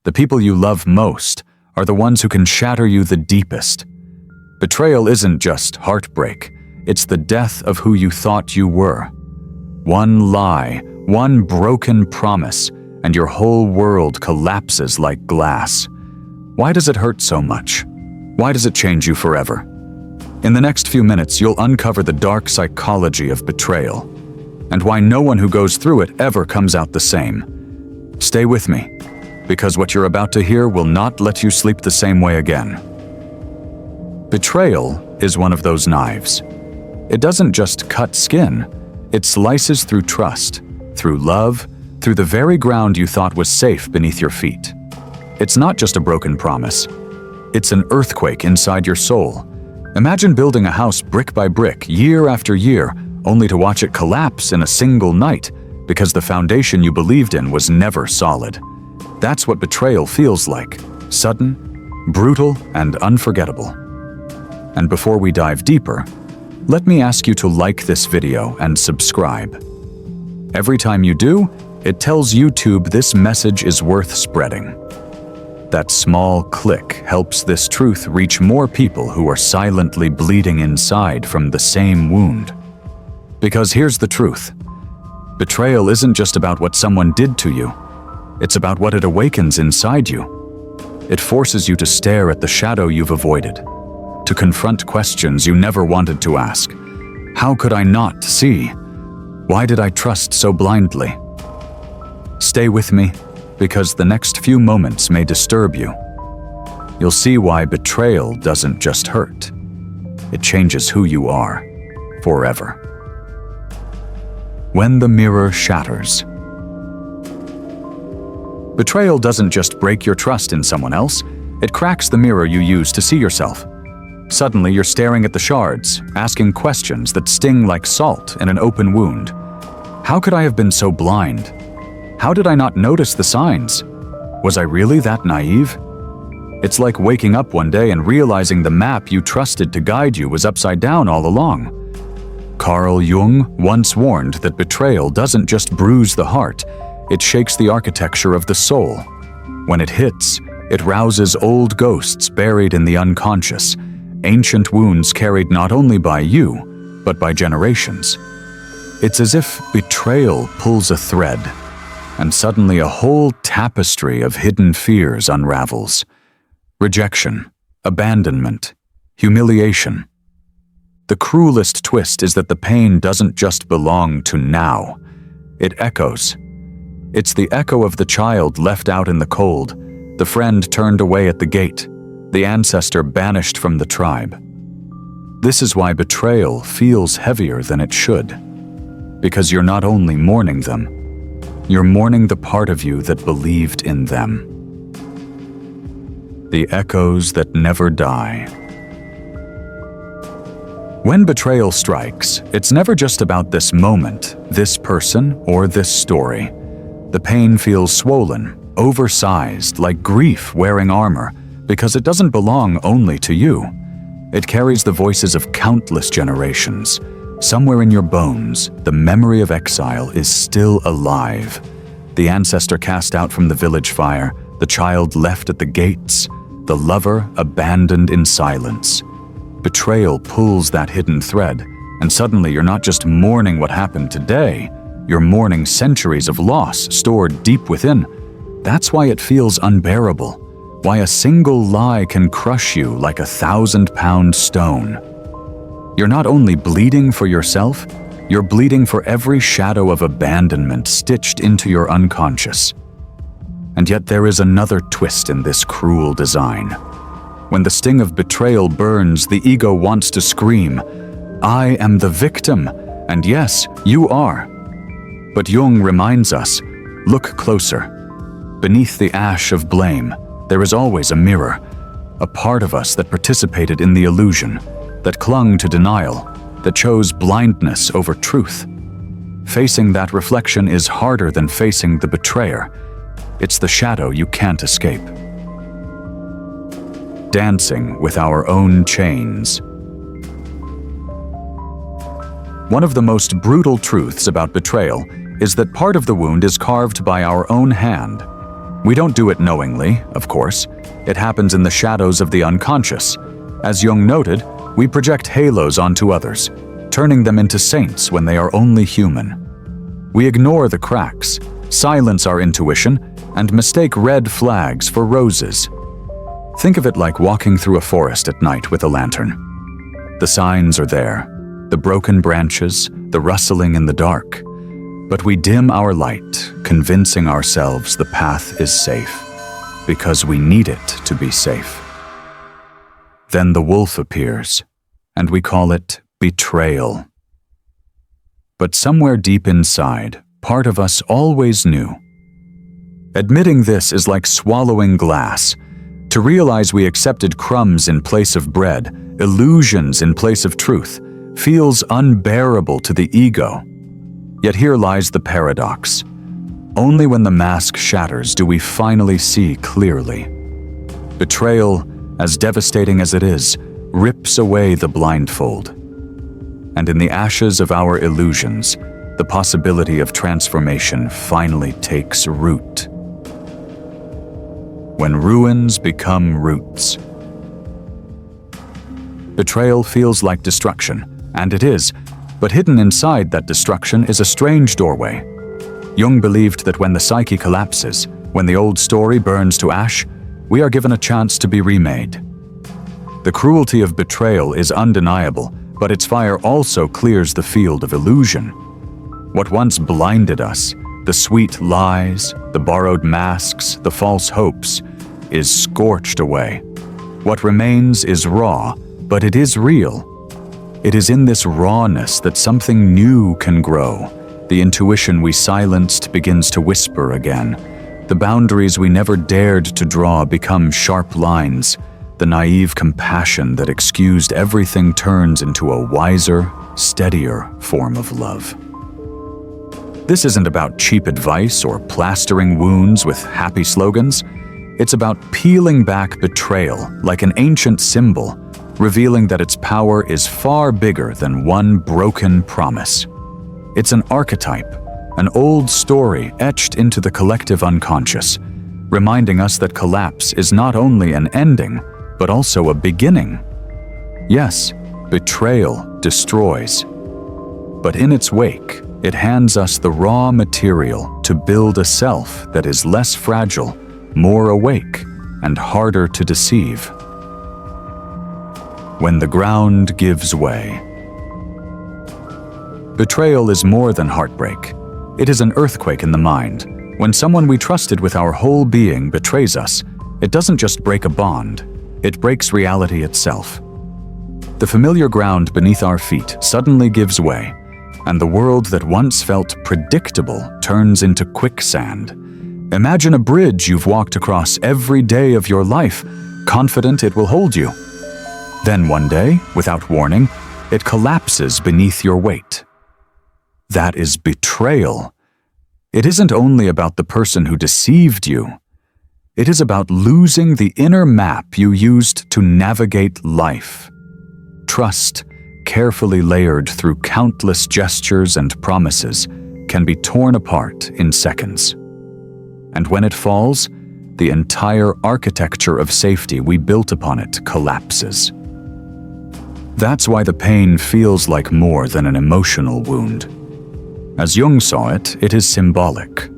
The people you love most are the ones who can shatter you the deepest. Betrayal isn't just heartbreak, it's the death of who you thought you were. One lie, one broken promise, and your whole world collapses like glass. Why does it hurt so much? Why does it change you forever? In the next few minutes, you'll uncover the dark psychology of betrayal, and why no one who goes through it ever comes out the same. Stay with me, because what you're about to hear will not let you sleep the same way again. Betrayal is one of those knives. It doesn't just cut skin, it slices through trust, through love, through the very ground you thought was safe beneath your feet. It's not just a broken promise. It's an earthquake inside your soul. Imagine building a house brick by brick, year after year, only to watch it collapse in a single night because the foundation you believed in was never solid. That's what betrayal feels like: sudden, brutal, and unforgettable. And before we dive deeper, let me ask you to like this video and subscribe. Every time you do, it tells YouTube this message is worth spreading. That small click helps this truth reach more people who are silently bleeding inside from the same wound. Because here's the truth: betrayal isn't just about what someone did to you. It's about what it awakens inside you. It forces you to stare at the shadow you've avoided, to confront questions you never wanted to ask. How could I not see? Why did I trust so blindly? Stay with me, because the next few moments may disturb you. You'll see why betrayal doesn't just hurt. It changes who you are, forever. When the mirror shatters. Betrayal doesn't just break your trust in someone else, it cracks the mirror you use to see yourself. Suddenly, you're staring at the shards, asking questions that sting like salt in an open wound. How could I have been so blind? How did I not notice the signs? Was I really that naive? It's like waking up one day and realizing the map you trusted to guide you was upside down all along. Carl Jung once warned that betrayal doesn't just bruise the heart, it shakes the architecture of the soul. When it hits, it rouses old ghosts buried in the unconscious, ancient wounds carried not only by you, but by generations. It's as if betrayal pulls a thread, and suddenly a whole tapestry of hidden fears unravels. Rejection, abandonment, humiliation. The cruelest twist is that the pain doesn't just belong to now. It echoes. It's the echo of the child left out in the cold, the friend turned away at the gate, the ancestor banished from the tribe. This is why betrayal feels heavier than it should. Because you're not only mourning them, you're mourning the part of you that believed in them. The echoes that never die. When betrayal strikes, it's never just about this moment, this person, or this story. The pain feels swollen, oversized, like grief wearing armor, because it doesn't belong only to you. It carries the voices of countless generations. Somewhere in your bones, the memory of exile is still alive. The ancestor cast out from the village fire, the child left at the gates, the lover abandoned in silence. Betrayal pulls that hidden thread, and suddenly you're not just mourning what happened today, you're mourning centuries of loss stored deep within. That's why it feels unbearable, why a single lie can crush you like a 1,000-pound stone. You're not only bleeding for yourself, you're bleeding for every shadow of abandonment stitched into your unconscious. And yet there is another twist in this cruel design. When the sting of betrayal burns, the ego wants to scream, "I am the victim," and yes, you are. But Jung reminds us, look closer. Beneath the ash of blame, there is always a mirror, a part of us that participated in the illusion, that clung to denial, that chose blindness over truth. Facing that reflection is harder than facing the betrayer. It's the shadow you can't escape. Dancing with our own chains. One of the most brutal truths about betrayal is that part of the wound is carved by our own hand. We don't do it knowingly, of course. It happens in the shadows of the unconscious. As Jung noted, we project halos onto others, turning them into saints when they are only human. We ignore the cracks, silence our intuition, and mistake red flags for roses. Think of it like walking through a forest at night with a lantern. The signs are there, the broken branches, the rustling in the dark. But we dim our light, convincing ourselves the path is safe, because we need it to be safe. Then the wolf appears, and we call it betrayal. But somewhere deep inside, part of us always knew. Admitting this is like swallowing glass. To realize we accepted crumbs in place of bread, illusions in place of truth, feels unbearable to the ego. Yet here lies the paradox. Only when the mask shatters do we finally see clearly. Betrayal, as devastating as it is, rips away the blindfold. And in the ashes of our illusions, the possibility of transformation finally takes root. When ruins become roots. Betrayal feels like destruction, and it is, but hidden inside that destruction is a strange doorway. Jung believed that when the psyche collapses, when the old story burns to ash, we are given a chance to be remade. The cruelty of betrayal is undeniable, but its fire also clears the field of illusion. What once blinded us, the sweet lies, the borrowed masks, the false hopes, is scorched away. What remains is raw, but it is real. It is in this rawness that something new can grow. The intuition we silenced begins to whisper again. The boundaries we never dared to draw become sharp lines. The naive compassion that excused everything turns into a wiser, steadier form of love. This isn't about cheap advice or plastering wounds with happy slogans. It's about peeling back betrayal like an ancient symbol, revealing that its power is far bigger than one broken promise. It's an archetype, an old story etched into the collective unconscious, reminding us that collapse is not only an ending, but also a beginning. Yes, betrayal destroys, but in its wake, it hands us the raw material to build a self that is less fragile, more awake, and harder to deceive. When the ground gives way. Betrayal is more than heartbreak. It is an earthquake in the mind. When someone we trusted with our whole being betrays us, it doesn't just break a bond, it breaks reality itself. The familiar ground beneath our feet suddenly gives way, and the world that once felt predictable turns into quicksand. Imagine a bridge you've walked across every day of your life, confident it will hold you. Then one day, without warning, it collapses beneath your weight. That is betrayal. It isn't only about the person who deceived you. It is about losing the inner map you used to navigate life. Trust, carefully layered through countless gestures and promises, can be torn apart in seconds. And when it falls, the entire architecture of safety we built upon it collapses. That's why the pain feels like more than an emotional wound. As Jung saw it, it is symbolic,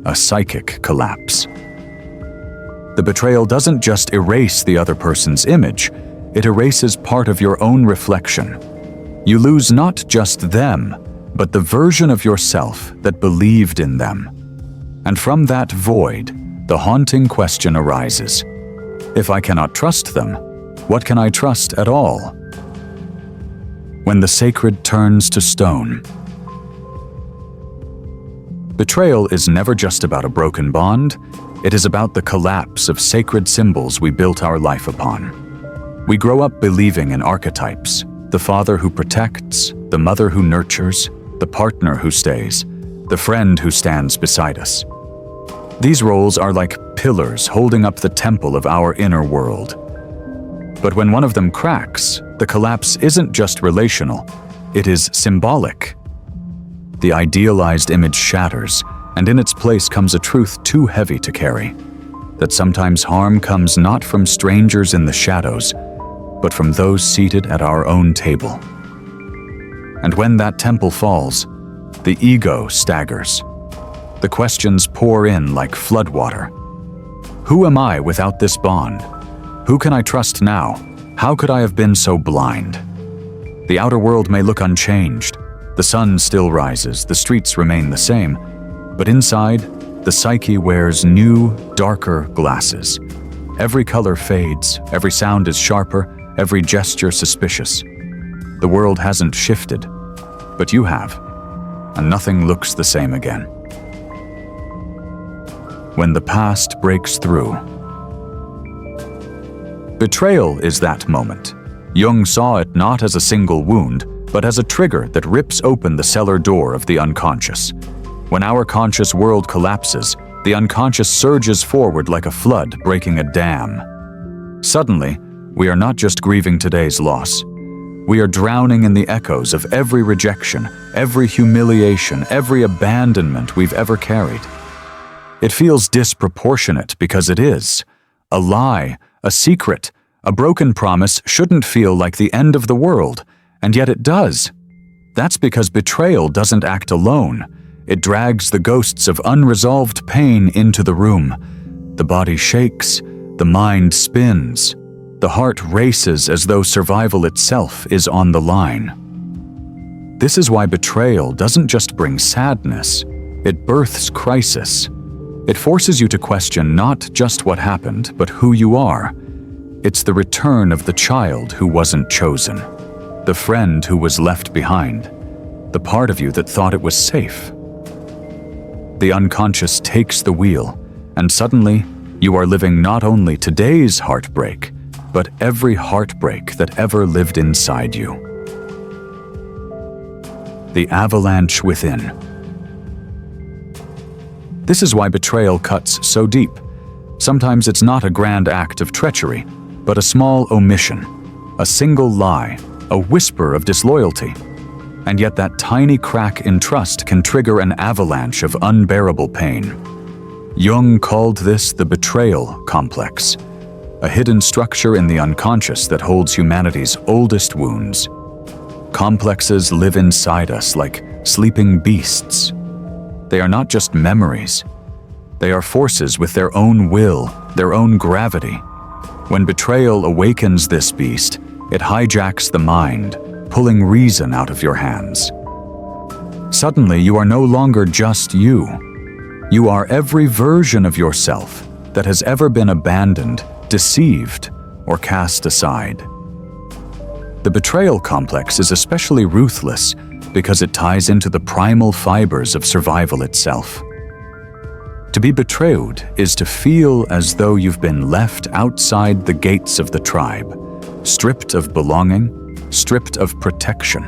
a psychic collapse. The betrayal doesn't just erase the other person's image, it erases part of your own reflection. You lose not just them, but the version of yourself that believed in them. And from that void, the haunting question arises. If I cannot trust them, what can I trust at all? When the sacred turns to stone. Betrayal is never just about a broken bond, it is about the collapse of sacred symbols we built our life upon. We grow up believing in archetypes, the father who protects, the mother who nurtures, the partner who stays, the friend who stands beside us. These roles are like pillars holding up the temple of our inner world. But when one of them cracks, the collapse isn't just relational, it is symbolic. The idealized image shatters, and in its place comes a truth too heavy to carry. that sometimes harm comes not from strangers in the shadows, but from those seated at our own table. And when that temple falls, the ego staggers. The questions pour in like floodwater. Who am I without this bond? Who can I trust now? How could I have been so blind? The outer world may look unchanged. The sun still rises, the streets remain the same, but inside, the psyche wears new, darker glasses. Every color fades, every sound is sharper, every gesture suspicious. The world hasn't shifted, but you have, and nothing looks the same again. When the past breaks through. Betrayal is that moment. Jung saw it not as a single wound, but as a trigger that rips open the cellar door of the unconscious. When our conscious world collapses, the unconscious surges forward like a flood breaking a dam. Suddenly, we are not just grieving today's loss. We are drowning in the echoes of every rejection, every humiliation, every abandonment we've ever carried. It feels disproportionate because it is. A lie, a secret, a broken promise shouldn't feel like the end of the world, and yet it does. That's because betrayal doesn't act alone. It drags the ghosts of unresolved pain into the room. The body shakes, the mind spins. The heart races as though survival itself is on the line. This is why betrayal doesn't just bring sadness, it births crisis. It forces you to question not just what happened, but who you are. It's the return of the child who wasn't chosen, the friend who was left behind, the part of you that thought it was safe. The unconscious takes the wheel, and suddenly you are living not only today's heartbreak, but every heartbreak that ever lived inside you. The avalanche within. This is why betrayal cuts so deep. Sometimes it's not a grand act of treachery, but a small omission, a single lie, a whisper of disloyalty. And yet that tiny crack in trust can trigger an avalanche of unbearable pain. Jung called this the betrayal complex, a hidden structure in the unconscious that holds humanity's oldest wounds. Complexes live inside us like sleeping beasts. They are not just memories. They are forces with their own will, their own gravity. When betrayal awakens this beast, it hijacks the mind, pulling reason out of your hands. Suddenly, you are no longer just you. You are every version of yourself that has ever been abandoned, deceived, or cast aside. The betrayal complex is especially ruthless because it ties into the primal fibers of survival itself. To be betrayed is to feel as though you've been left outside the gates of the tribe, stripped of belonging, stripped of protection.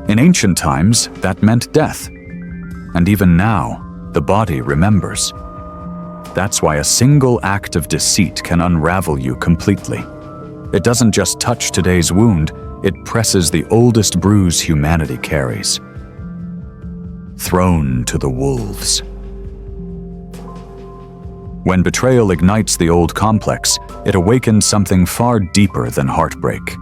In ancient times, that meant death. And even now, the body remembers. That's why a single act of deceit can unravel you completely. It doesn't just touch today's wound, it presses the oldest bruise humanity carries. Thrown to the wolves. When betrayal ignites the old complex, it awakens something far deeper than heartbreak.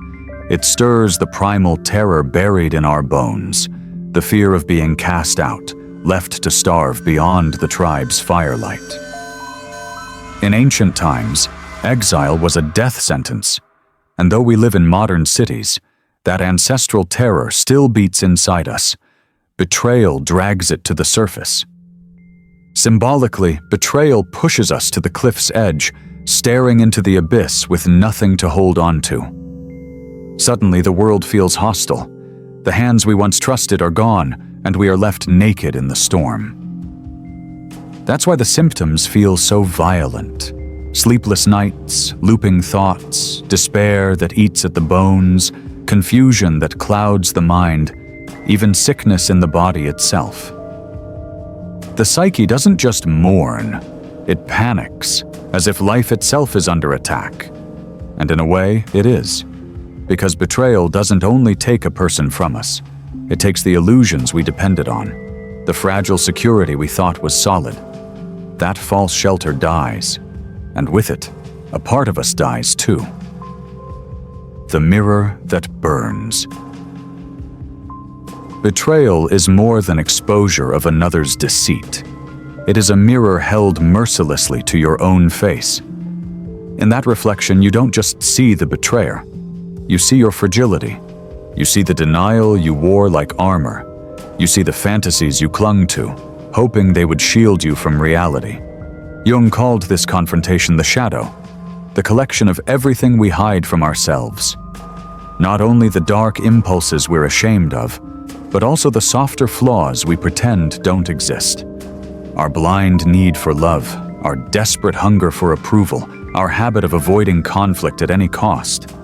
It stirs the primal terror buried in our bones, the fear of being cast out, left to starve beyond the tribe's firelight. In ancient times, exile was a death sentence, and though we live in modern cities, that ancestral terror still beats inside us. Betrayal drags it to the surface. Symbolically, betrayal pushes us to the cliff's edge, staring into the abyss with nothing to hold on to. Suddenly, the world feels hostile. The hands we once trusted are gone, and we are left naked in the storm. That's why the symptoms feel so violent. Sleepless nights, looping thoughts, despair that eats at the bones, confusion that clouds the mind, even sickness in the body itself. The psyche doesn't just mourn, it panics, as if life itself is under attack. And in a way, it is. Because betrayal doesn't only take a person from us, it takes the illusions we depended on, the fragile security we thought was solid. That false shelter dies, and with it, a part of us dies too. The mirror that burns. Betrayal is more than exposure of another's deceit. It is a mirror held mercilessly to your own face. In that reflection, you don't just see the betrayer. You see your fragility. You see the denial you wore like armor. You see the fantasies you clung to, hoping they would shield you from reality. Jung called this confrontation the shadow, the collection of everything we hide from ourselves. Not only the dark impulses we're ashamed of, but also the softer flaws we pretend don't exist. Our blind need for love, our desperate hunger for approval, our habit of avoiding conflict at any cost.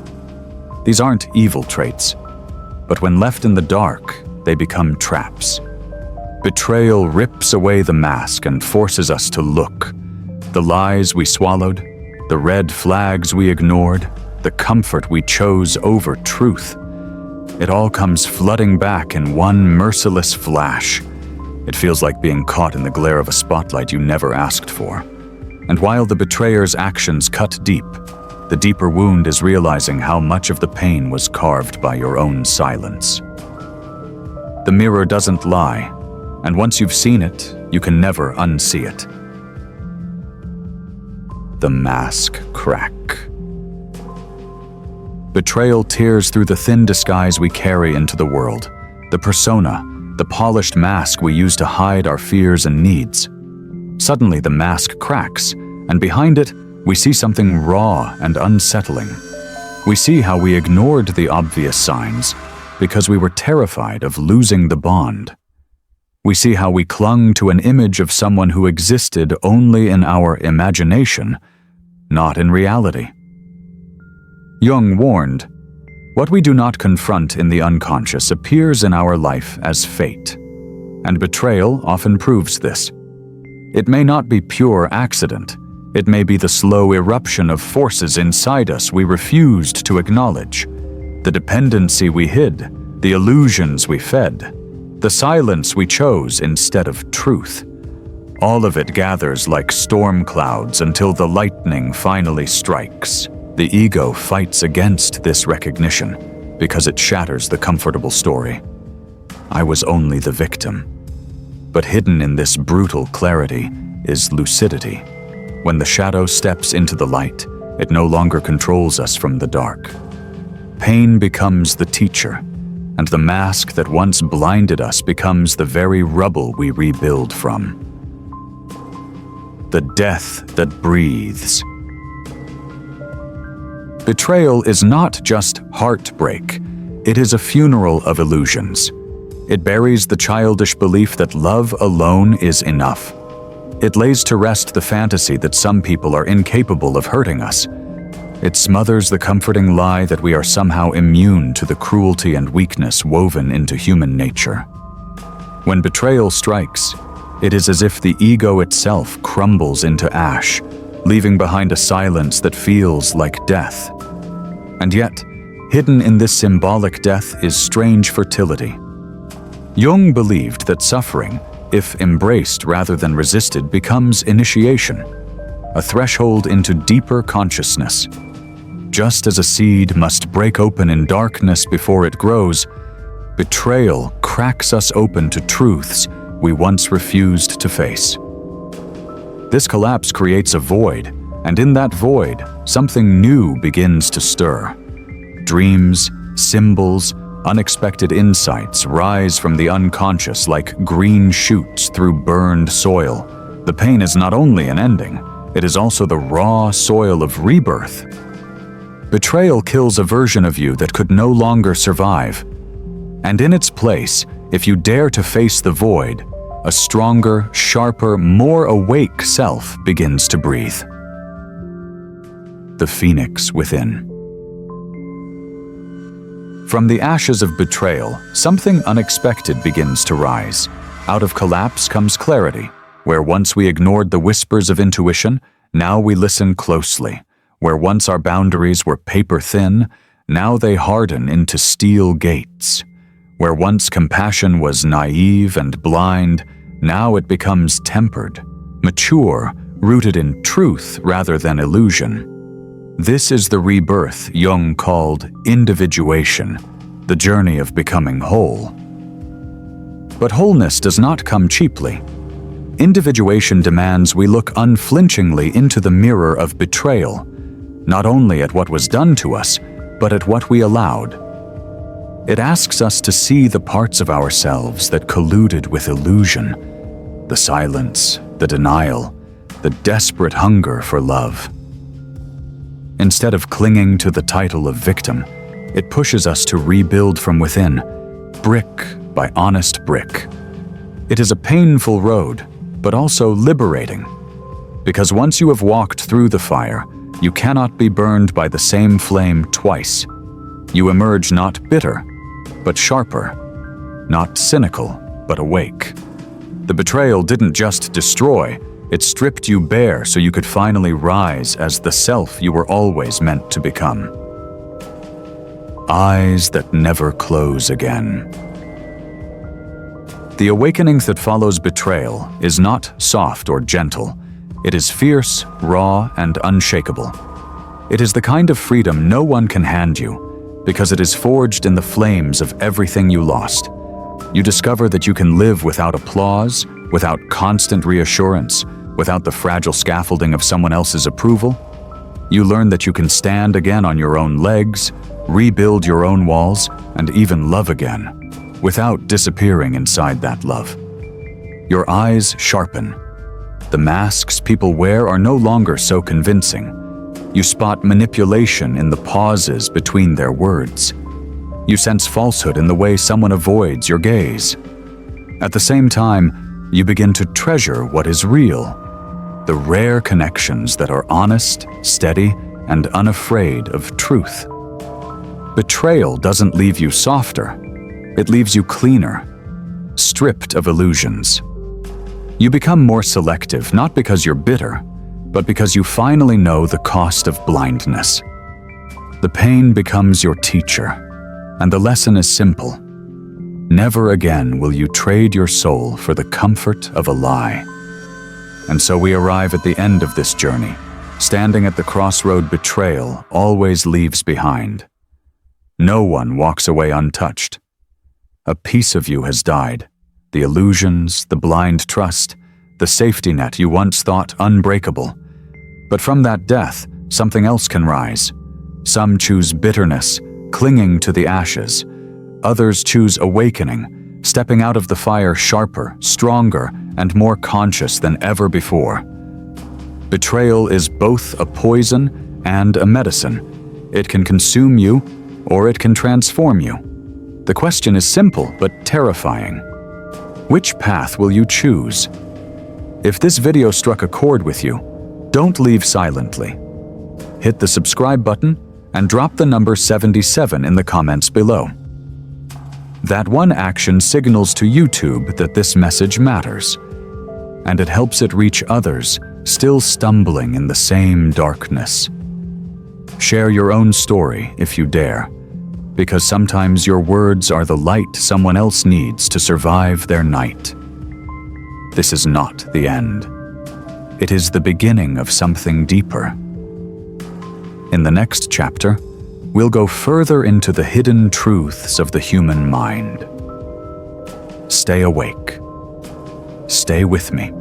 These aren't evil traits, but when left in the dark, they become traps. Betrayal rips away the mask and forces us to look. The lies we swallowed, the red flags we ignored, the comfort we chose over truth. It all comes flooding back in one merciless flash. It feels like being caught in the glare of a spotlight you never asked for. And while the betrayer's actions cut deep, the deeper wound is realizing how much of the pain was carved by your own silence. The mirror doesn't lie, and once you've seen it, you can never unsee it. The mask crack. Betrayal tears through the thin disguise we carry into the world, the persona, the polished mask we use to hide our fears and needs. Suddenly the mask cracks, and behind it, we see something raw and unsettling. We see how we ignored the obvious signs because we were terrified of losing the bond. We see how we clung to an image of someone who existed only in our imagination, not in reality. Jung warned, "What we do not confront in the unconscious appears in our life as fate." And betrayal often proves this. It may not be pure accident. It may be the slow eruption of forces inside us we refused to acknowledge, the dependency we hid, the illusions we fed, the silence we chose instead of truth. All of it gathers like storm clouds until the lightning finally strikes. The ego fights against this recognition because it shatters the comfortable story. I was only the victim. But hidden in this brutal clarity is lucidity. When the shadow steps into the light, it no longer controls us from the dark. Pain becomes the teacher, and the mask that once blinded us becomes the very rubble we rebuild from. The death that breathes. Betrayal is not just heartbreak, it is a funeral of illusions. It buries the childish belief that love alone is enough. It lays to rest the fantasy that some people are incapable of hurting us. It smothers the comforting lie that we are somehow immune to the cruelty and weakness woven into human nature. When betrayal strikes, it is as if the ego itself crumbles into ash, leaving behind a silence that feels like death. And yet, hidden in this symbolic death is strange fertility. Jung believed that suffering, if embraced rather than resisted, becomes initiation, a threshold into deeper consciousness. Just as a seed must break open in darkness before it grows, betrayal cracks us open to truths we once refused to face. This collapse creates a void, and in that void, something new begins to stir. Dreams, symbols, unexpected insights rise from the unconscious like green shoots through burned soil. The pain is not only an ending, it is also the raw soil of rebirth. Betrayal kills a version of you that could no longer survive. And in its place, if you dare to face the void, a stronger, sharper, more awake self begins to breathe. The phoenix within. From the ashes of betrayal, something unexpected begins to rise. Out of collapse comes clarity. Where once we ignored the whispers of intuition, now we listen closely. Where once our boundaries were paper thin, now they harden into steel gates. Where once compassion was naive and blind, now it becomes tempered, mature, rooted in truth rather than illusion. This is the rebirth Jung called individuation, the journey of becoming whole. But wholeness does not come cheaply. Individuation demands we look unflinchingly into the mirror of betrayal, not only at what was done to us, but at what we allowed. It asks us to see the parts of ourselves that colluded with illusion, the silence, the denial, the desperate hunger for love. Instead of clinging to the title of victim, it pushes us to rebuild from within, brick by honest brick. It is a painful road, but also liberating, because once you have walked through the fire, you cannot be burned by the same flame twice. You emerge not bitter, but sharper, not cynical, but awake. The betrayal didn't just destroy, it stripped you bare so you could finally rise as the self you were always meant to become. Eyes that never close again. The awakening that follows betrayal is not soft or gentle. It is fierce, raw, and unshakable. It is the kind of freedom no one can hand you, because it is forged in the flames of everything you lost. You discover that you can live without applause, without constant reassurance, without the fragile scaffolding of someone else's approval. You learn that you can stand again on your own legs, rebuild your own walls, and even love again, without disappearing inside that love. Your eyes sharpen. The masks people wear are no longer so convincing. You spot manipulation in the pauses between their words. You sense falsehood in the way someone avoids your gaze. At the same time, you begin to treasure what is real, the rare connections that are honest, steady, and unafraid of truth. Betrayal doesn't leave you softer. It leaves you cleaner, stripped of illusions. You become more selective, not because you're bitter, but because you finally know the cost of blindness. The pain becomes your teacher, and the lesson is simple. Never again will you trade your soul for the comfort of a lie. And so we arrive at the end of this journey, standing at the crossroad betrayal always leaves behind. No one walks away untouched. A piece of you has died. The illusions, the blind trust, the safety net you once thought unbreakable. But from that death, something else can rise. Some choose bitterness, clinging to the ashes. Others choose awakening, stepping out of the fire sharper, stronger, and more conscious than ever before. Betrayal is both a poison and a medicine. It can consume you, or it can transform you. The question is simple but terrifying. Which path will you choose? If this video struck a chord with you, don't leave silently. Hit the subscribe button and drop the number 77 in the comments below. That one action signals to YouTube that this message matters, and it helps it reach others still stumbling in the same darkness. Share your own story if you dare, because sometimes your words are the light someone else needs to survive their night. This is not the end. It is the beginning of something deeper. In the next chapter, we'll go further into the hidden truths of the human mind. Stay awake. Stay with me.